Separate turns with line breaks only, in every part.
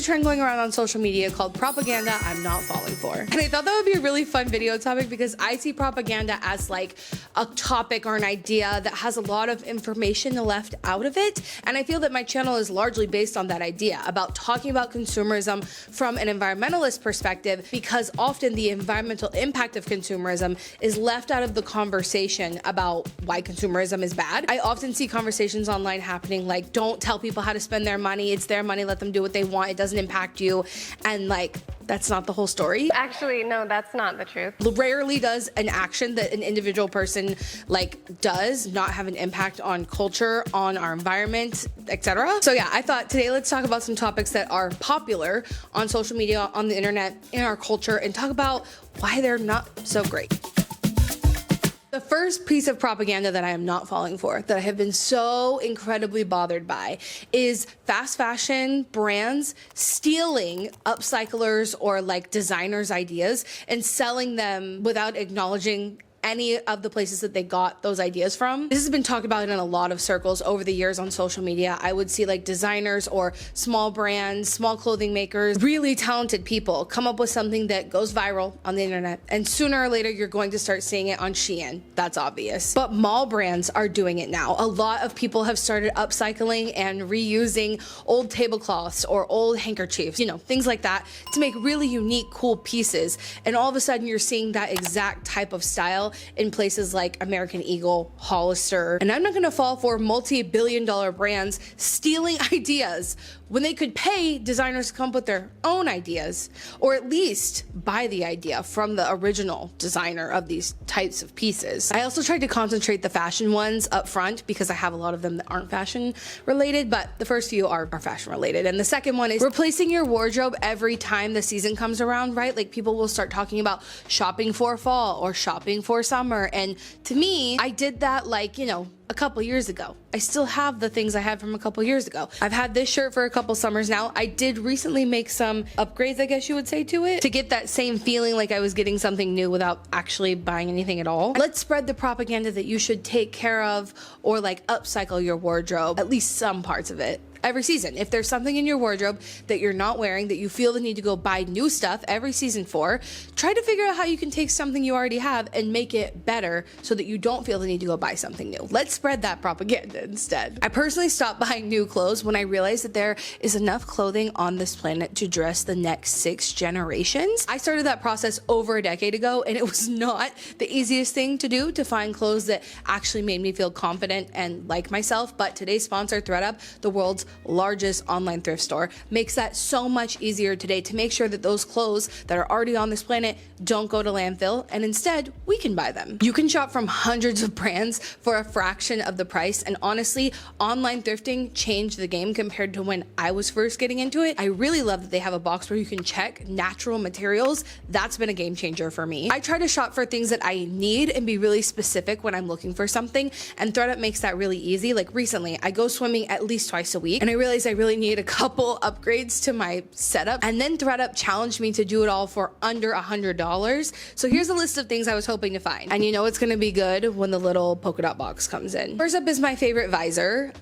a trend going around on social media called propaganda I'm not falling for. And I thought that would be a really fun video topic because I see propaganda as like a topic or an idea that has a lot of information left out of it. And I feel that my channel is largely based on that idea about talking about consumerism from an environmentalist perspective, because often the environmental impact of consumerism is left out of the conversation about why consumerism is bad. I often see conversations online happening like, don't tell people how to spend their money. It's their money. Let them do what they want. It doesn't impact you. And like, that's not the whole story.
Actually, no, that's not the truth.
Rarely does an action that an individual person like does not have an impact on culture, on our environment, etc. So yeah, I thought today let's talk about some topics that are popular on social media, on the internet, in our culture, and talk about why they're not so great. The first piece of propaganda that I am not falling for, that I have been so incredibly bothered by, is fast fashion brands stealing upcyclers or like designers' ideas and selling them without acknowledging any of the places that they got those ideas from. This has been talked about in a lot of circles over the years on social media. I would see like designers or small brands, small clothing makers, really talented people come up with something that goes viral on the internet, and sooner or later you're going to start seeing it on Shein. That's obvious. But mall brands are doing it now. A lot of people have started upcycling and reusing old tablecloths or old handkerchiefs, you know, things like that, to make really unique, cool pieces. And all of a sudden you're seeing that exact type of style in places like American Eagle, Hollister. And I'm not gonna fall for multi-billion-dollar brands stealing ideas when they could pay designers to come up with their own ideas, or at least buy the idea from the original designer of these types of pieces. I also tried to concentrate the fashion ones up front because I have a lot of them that aren't fashion related, but the first few are fashion related. And the second one is replacing your wardrobe every time the season comes around, right? Like people will start talking about shopping for fall or shopping for summer. And to me, I did that like, you know, a couple years ago. I still have the things I had from a couple years ago. I've had this shirt for a couple summers now. I did recently make some upgrades, I guess you would say, to it to get that same feeling like I was getting something new without actually buying anything at all. Let's spread the propaganda that you should take care of or like upcycle your wardrobe, at least some parts of it, every season. If there's something in your wardrobe that you're not wearing that you feel the need to go buy new stuff every season for, try to figure out how you can take something you already have and make it better so that you don't feel the need to go buy something new. Let's spread that propaganda instead. I personally stopped buying new clothes when I realized that there is enough clothing on this planet to dress the next 6 generations. I started that process over a decade ago, and it was not the easiest thing to do to find clothes that actually made me feel confident and like myself. But today's sponsor, ThredUp, the world's largest online thrift store, makes that so much easier today to make sure that those clothes that are already on this planet don't go to landfill, and instead we can buy them. You can shop from hundreds of brands for a fraction of the price, and honestly, online thrifting changed the game compared to when I was first getting into it. I really love that they have a box where you can check natural materials. That's been a game changer for me. I try to shop for things that I need and be really specific when I'm looking for something, and ThredUp makes that really easy. Like recently, I go swimming at least twice a week, and I realized I really need a couple upgrades to my setup, and then ThredUp challenged me to do it all for under $100. So here's a list of things I was hoping to find, and you know it's gonna be good when the little polka dot box comes in. First up is my favorite visor.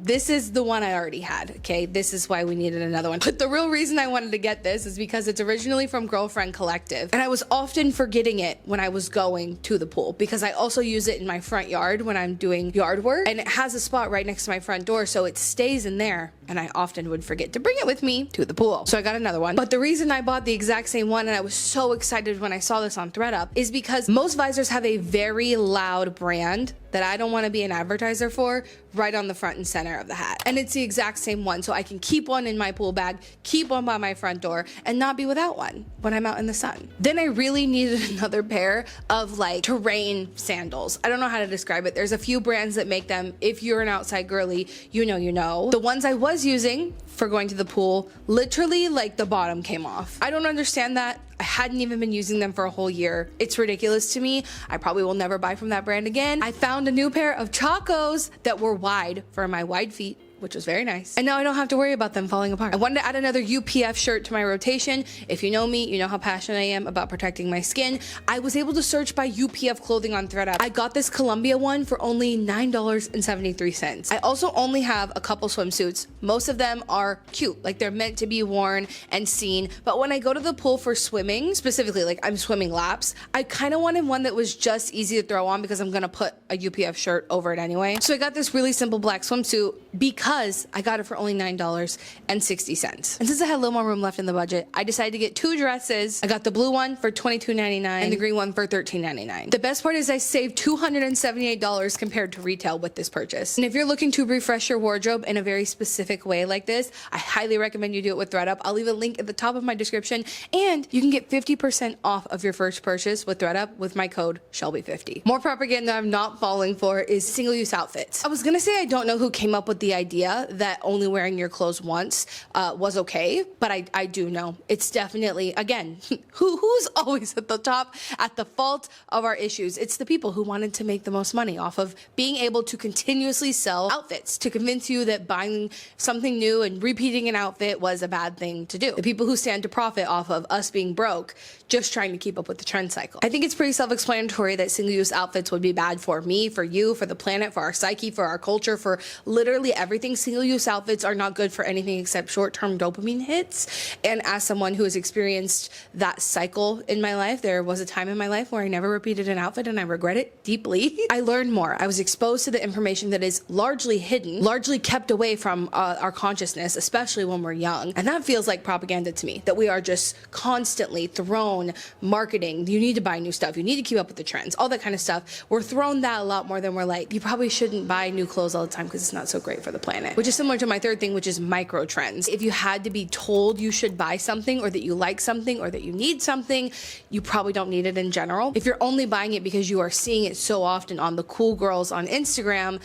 This is the one I already had, okay? This is why we needed another one. But the real reason I wanted to get this is because it's originally from Girlfriend Collective, and I was often forgetting it when I was going to the pool because I also use it in my front yard when I'm doing yard work, and it has a spot right next to my front door, so it stays in there, and I often would forget to bring it with me to the pool. So I got another one. But the reason I bought the exact same one, and I was so excited when I saw this on ThredUp, is because most visors have a very loud brand that I don't want to be an advertiser for right on the front and center of the hat. And it's the exact same one, so I can keep one in my pool bag, keep one by my front door, and not be without one when I'm out in the sun. Then I really needed another pair of like terrain sandals. I don't know how to describe it. There's a few brands that make them. If you're an outside girly, you know you know. The ones I was using for going to the pool, literally like the bottom came off. I don't understand that. I hadn't even been using them for a whole year. It's ridiculous to me. I probably will never buy from that brand again. I found a new pair of Chacos that were wide for my wide feet, which was very nice. And now I don't have to worry about them falling apart. I wanted to add another UPF shirt to my rotation. If you know me, you know how passionate I am about protecting my skin. I was able to search by UPF clothing on ThreadUp. I got this Columbia one for only $9.73. I also only have a couple swimsuits. Most of them are cute, like they're meant to be worn and seen. But when I go to the pool for swimming, specifically like I'm swimming laps, I kind of wanted one that was just easy to throw on because I'm gonna put a UPF shirt over it anyway. So I got this really simple black swimsuit because I got it for only $9.60. And since I had a little more room left in the budget, I decided to get two dresses. I got the blue one for $22.99 and the green one for $13.99. The best part is I saved $278 compared to retail with this purchase. And if you're looking to refresh your wardrobe in a very specific way like this, I highly recommend you do it with ThreadUp. I'll leave a link at the top of my description, and you can get 50% off of your first purchase with ThreadUp with my code Shelby50. More propaganda I'm not falling for is single-use outfits. I was gonna say I don't know who came up with the idea that only wearing your clothes once was okay, but I do know. It's definitely, again, who's always at the top, at the fault of our issues? It's the people who wanted to make the most money off of being able to continuously sell outfits, to convince you that buying something new and repeating an outfit was a bad thing to do. The people who stand to profit off of us being broke, just trying to keep up with the trend cycle. I think it's pretty self-explanatory that single-use outfits would be bad for me, for you, for the planet, for our psyche, for our culture, for literally everything. Single-use outfits are not good for anything except short-term dopamine hits. And as someone who has experienced that cycle in my life, there was a time in my life where I never repeated an outfit and I regret it deeply. I learned more. I was exposed to the information that is largely hidden, largely kept away from our consciousness, especially when we're young. And that feels like propaganda to me, that we are just constantly thrown marketing. You need to buy new stuff. You need to keep up with the trends, all that kind of stuff. We're thrown that a lot more than we're like, you probably shouldn't buy new clothes all the time because it's not so great for the planet, which is similar to my third thing, which is micro trends. If you had to be told you should buy something or that you like something or that you need something, you probably don't need it in general. If you're only buying it because you are seeing it so often on the cool girls on Instagram,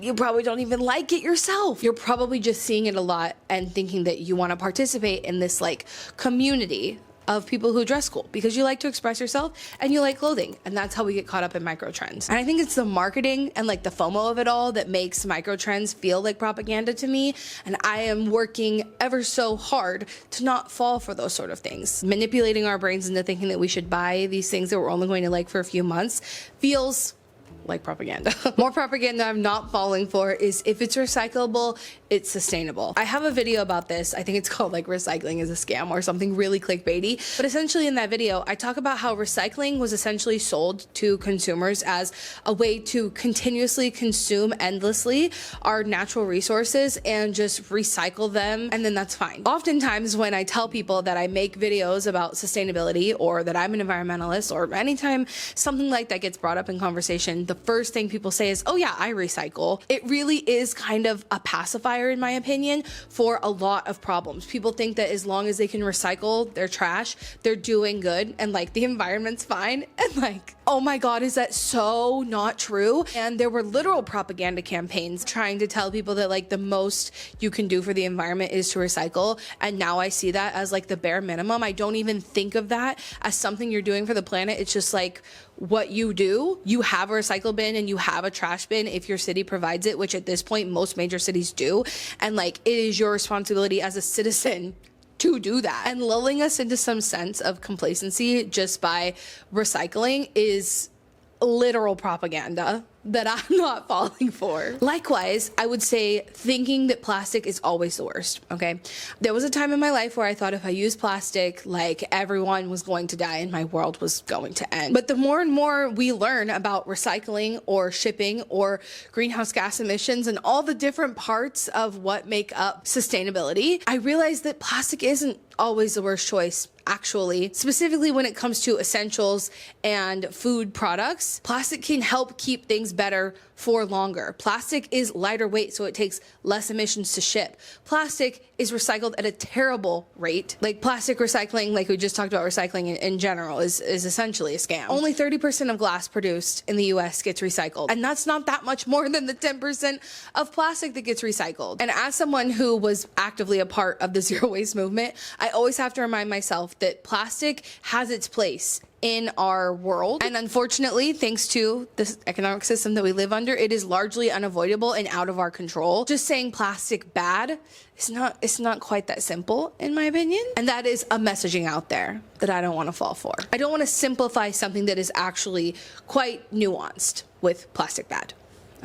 you probably don't even like it yourself. You're probably just seeing it a lot and thinking that you want to participate in this like community of people who dress cool because you like to express yourself and you like clothing, and that's how we get caught up in micro trends. And I think it's the marketing and like the FOMO of it all that makes micro trends feel like propaganda to me, and I am working ever so hard to not fall for those sort of things. Manipulating our brains into thinking that we should buy these things that we're only going to like for a few months feels like propaganda. More propaganda I'm not falling for is if it's recyclable, it's sustainable. I have a video about this. I think it's called like recycling is a scam or something really clickbaity. But essentially in that video, I talk about how recycling was essentially sold to consumers as a way to continuously consume endlessly our natural resources and just recycle them, and then that's fine. Oftentimes when I tell people that I make videos about sustainability or that I'm an environmentalist, or anytime something like that gets brought up in conversation, the first thing people say is, oh yeah, I recycle. It really is kind of a pacifier, in my opinion, for a lot of problems. People think that as long as they can recycle their trash, they're doing good and like the environment's fine. And like, oh my God, is that so not true? And there were literal propaganda campaigns trying to tell people that like the most you can do for the environment is to recycle. And now I see that as like the bare minimum. I don't even think of that as something you're doing for the planet. It's just like what you do. You have a recycle bin and you have a trash bin if your city provides it, which at this point most major cities do. And like it is your responsibility as a citizen to do that. And lulling us into some sense of complacency just by recycling is literal propaganda that I'm not falling for. Likewise, I would say thinking that plastic is always the worst, okay? There was a time in my life where I thought if I used plastic, like everyone was going to die and my world was going to end. But the more and more we learn about recycling or shipping or greenhouse gas emissions and all the different parts of what make up sustainability, I realized that plastic isn't always the worst choice. Actually, specifically when it comes to essentials and food products, plastic can help keep things better for longer. Plastic is lighter weight, so it takes less emissions to ship. Plastic is recycled at a terrible rate. Like plastic recycling, like we just talked about recycling in general, is essentially a scam. Only 30% of glass produced in the US gets recycled. And that's not that much more than the 10% of plastic that gets recycled. And as someone who was actively a part of the zero waste movement, I always have to remind myself that plastic has its place in our world. And unfortunately, thanks to this economic system that we live under, it is largely unavoidable and out of our control. Just saying plastic bad, it's not quite that simple, in my opinion. And that is a messaging out there that I don't want to fall for. I don't want to simplify something that is actually quite nuanced with plastic bad.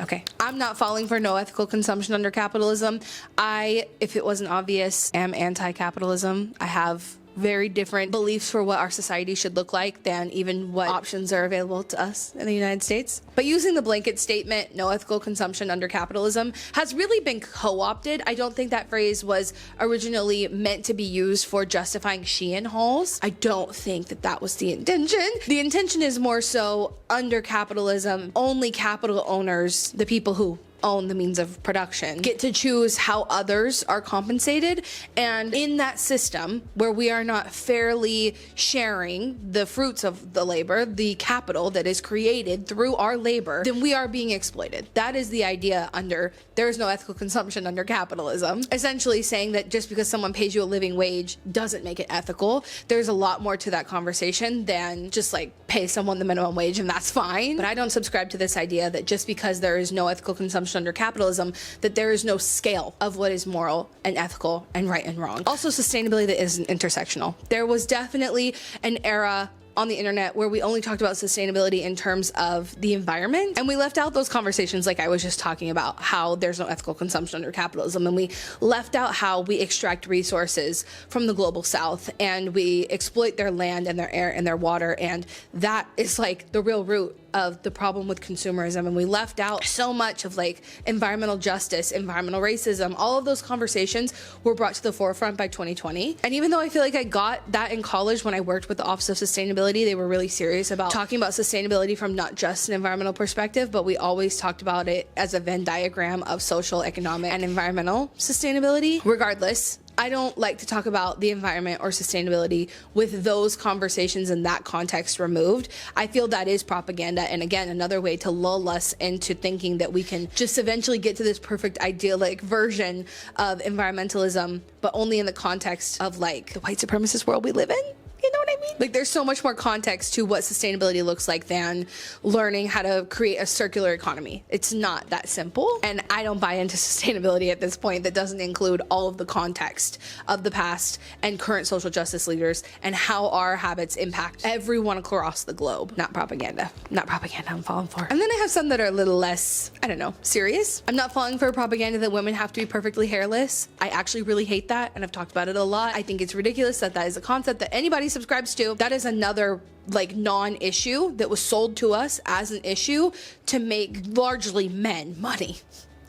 Okay. I'm not falling for no ethical consumption under capitalism. If it wasn't obvious, am anti-capitalism. I have very different beliefs for what our society should look like than even what options are available to us in the United States. But using the blanket statement, no ethical consumption under capitalism, has really been co-opted. I don't think that phrase was originally meant to be used for justifying Shein hauls. I don't think that that was the intention. The intention is more so under capitalism, only capital owners, the people who own the means of production, get to choose how others are compensated. And in that system where we are not fairly sharing the fruits of the labor, the capital that is created through our labor, then we are being exploited. That is the idea under there is no ethical consumption under capitalism. Essentially saying that just because someone pays you a living wage doesn't make it ethical. There's a lot more to that conversation than just like pay someone the minimum wage and that's fine. But I don't subscribe to this idea that just because there is no ethical consumption under capitalism, that there is no scale of what is moral and ethical and right and wrong. Also, sustainability that isn't intersectional. There was definitely an era on the internet where we only talked about sustainability in terms of the environment, and we left out those conversations like I was just talking about, how there's no ethical consumption under capitalism, and we left out how we extract resources from the global south and we exploit their land and their air and their water, and that is like the real root of the problem with consumerism. And we left out so much of like environmental justice, environmental racism. All of those conversations were brought to the forefront by 2020. And even though I feel like I got that in college when I worked with the Office of Sustainability, they were really serious about talking about sustainability from not just an environmental perspective, but we always talked about it as a Venn diagram of social, economic, and environmental sustainability. Regardless, I don't like to talk about the environment or sustainability with those conversations in that context removed. I feel that is propaganda, and again, another way to lull us into thinking that we can just eventually get to this perfect idyllic version of environmentalism, but only in the context of like the white supremacist world we live in. You know what I mean? Like there's so much more context to what sustainability looks like than learning how to create a circular economy. It's not that simple. And I don't buy into sustainability at this point that doesn't include all of the context of the past and current social justice leaders and how our habits impact everyone across the globe. Not propaganda. Not propaganda I'm falling for. And then I have some that are a little less, I don't know, serious. I'm not falling for propaganda that women have to be perfectly hairless. I actually really hate that, and I've talked about it a lot. I think it's ridiculous that that is a concept that anybody subscribes to. That is another like non-issue that was sold to us as an issue to make largely men money.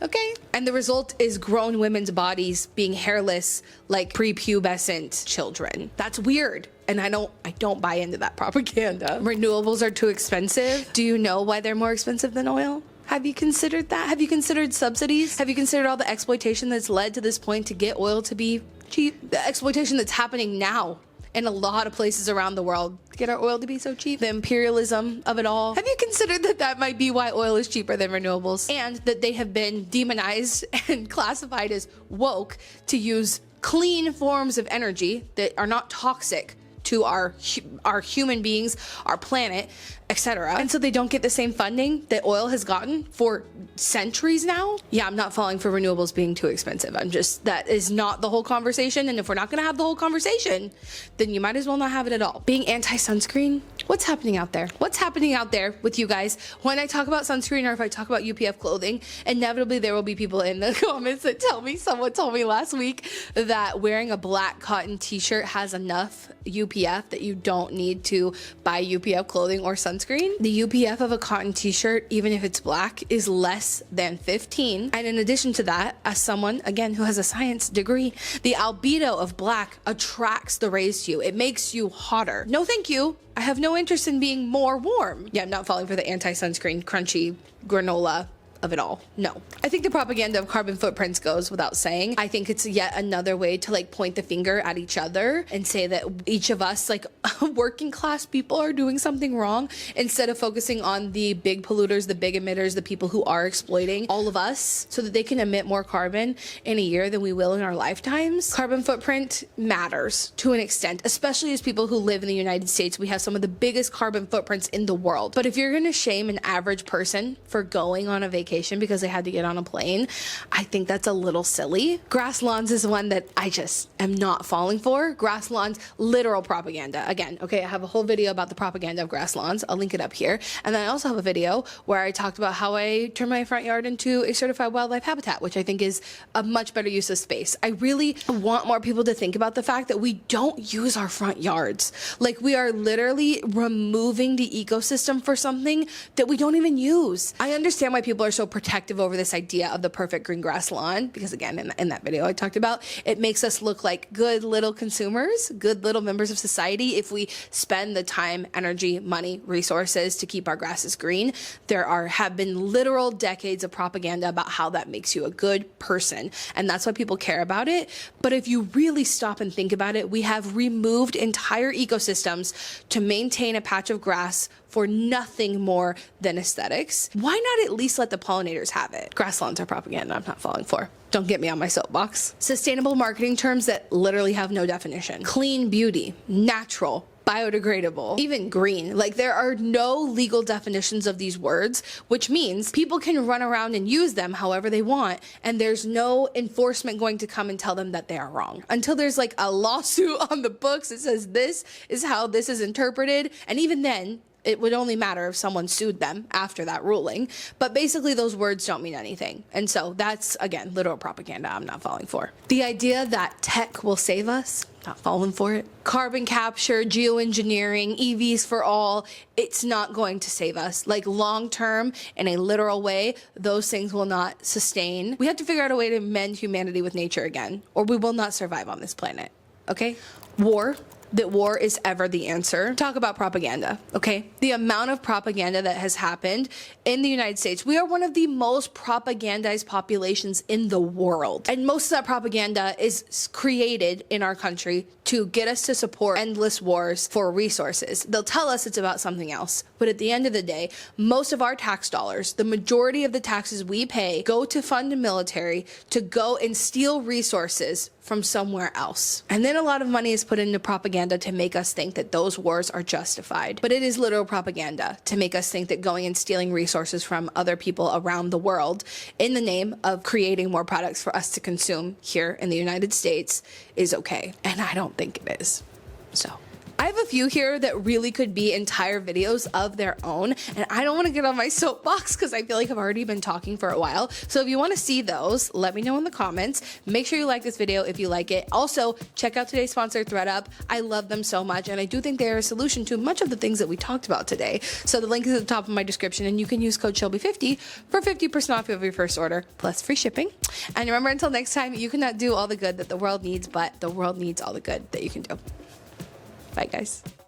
Okay? And the result is grown women's bodies being hairless like prepubescent children. That's weird. And I don't buy into that propaganda. Renewables are too expensive. Do you know why they're more expensive than oil? Have you considered that? Have you considered subsidies? Have you considered all the exploitation that's led to this point to get oil to be cheap? The exploitation that's happening now in a lot of places around the world to get our oil to be so cheap. The imperialism of it all. Have you considered that that might be why oil is cheaper than renewables? And that they have been demonized and classified as woke to use clean forms of energy that are not toxic to our human beings, our planet, etc. And so they don't get the same funding that oil has gotten for centuries now. Yeah, I'm not falling for renewables being too expensive. That is not the whole conversation. And if we're not gonna have the whole conversation, then you might as well not have it at all. Being anti-sunscreen, what's happening out there? What's happening out there with you guys? When I talk about sunscreen or if I talk about UPF clothing, inevitably there will be people in the comments that tell me, someone told me last week that wearing a black cotton t-shirt has enough UPF that you don't need to buy UPF clothing or sunscreen. The UPF of a cotton t-shirt, even if it's black, is less than 15. And in addition to that, as someone, again, who has a science degree, the albedo of black attracts the rays to you. It makes you hotter. No, thank you. I have no interest in being more warm. Yeah, I'm not falling for the anti-sunscreen crunchy granola of it all. No. I think the propaganda of carbon footprints goes without saying. I think it's yet another way to like point the finger at each other and say that each of us, like working class people, are doing something wrong, instead of focusing on the big polluters, the big emitters, the people who are exploiting all of us so that they can emit more carbon in a year than we will in our lifetimes. Carbon footprint matters to an extent, especially as people who live in the United States. We have some of the biggest carbon footprints in the world. But if you're going to shame an average person for going on a vacation because they had to get on a plane, I think that's a little silly. Grass lawns is one that I just am not falling for. Grass lawns, literal propaganda. Again, okay, I have a whole video about the propaganda of grass lawns. I'll link it up here. And then I also have a video where I talked about how I turn my front yard into a certified wildlife habitat, which I think is a much better use of space. I really want more people to think about the fact that we don't use our front yards. Like, we are literally removing the ecosystem for something that we don't even use. I understand why people are so protective over this idea of the perfect green grass lawn, because again, in that video I talked about, it makes us look like good little consumers, good little members of society if we spend the time, energy, money, resources to keep our grasses green. There have been literal decades of propaganda about how that makes you a good person, and that's why people care about it. But if you really stop and think about it, we have removed entire ecosystems to maintain a patch of grass for nothing more than aesthetics. Why not at least let the pollinators have it? Grass lawns are propaganda I'm not falling for. Don't get me on my soapbox. Sustainable marketing terms that literally have no definition. Clean beauty, natural, biodegradable, even green. Like, there are no legal definitions of these words, which means people can run around and use them however they want, and there's no enforcement going to come and tell them that they are wrong. Until there's like a lawsuit on the books that says this is how this is interpreted, and even then, it would only matter if someone sued them after that ruling. But basically, those words don't mean anything. And so that's, again, literal propaganda I'm not falling for. The idea that tech will save us, not falling for it. Carbon capture, geoengineering, EVs for all, it's not going to save us. Like, long term, in a literal way, those things will not sustain. We have to figure out a way to mend humanity with nature again, or we will not survive on this planet. Okay? That war is ever the answer. Talk about propaganda, okay? The amount of propaganda that has happened in the United States. We are one of the most propagandized populations in the world. And most of that propaganda is created in our country to get us to support endless wars for resources. They'll tell us it's about something else. But at the end of the day, most of our tax dollars, the majority of the taxes we pay, go to fund the military to go and steal resources from somewhere else. And then a lot of money is put into propaganda to make us think that those wars are justified. But it is literal propaganda to make us think that going and stealing resources from other people around the world in the name of creating more products for us to consume here in the United States is okay. And I don't think it is. So I have a few here that really could be entire videos of their own, and I don't want to get on my soapbox because I feel like I've already been talking for a while. So if you want to see those, let me know in the comments. Make sure you like this video if you like it. Also, check out today's sponsor, ThreadUp. I love them so much, and I do think they're a solution to much of the things that we talked about today. So the link is at the top of my description, and you can use code Shelby50 for 50% off of your first order, plus free shipping. And remember, until next time, you cannot do all the good that the world needs, but the world needs all the good that you can do. Bye, guys.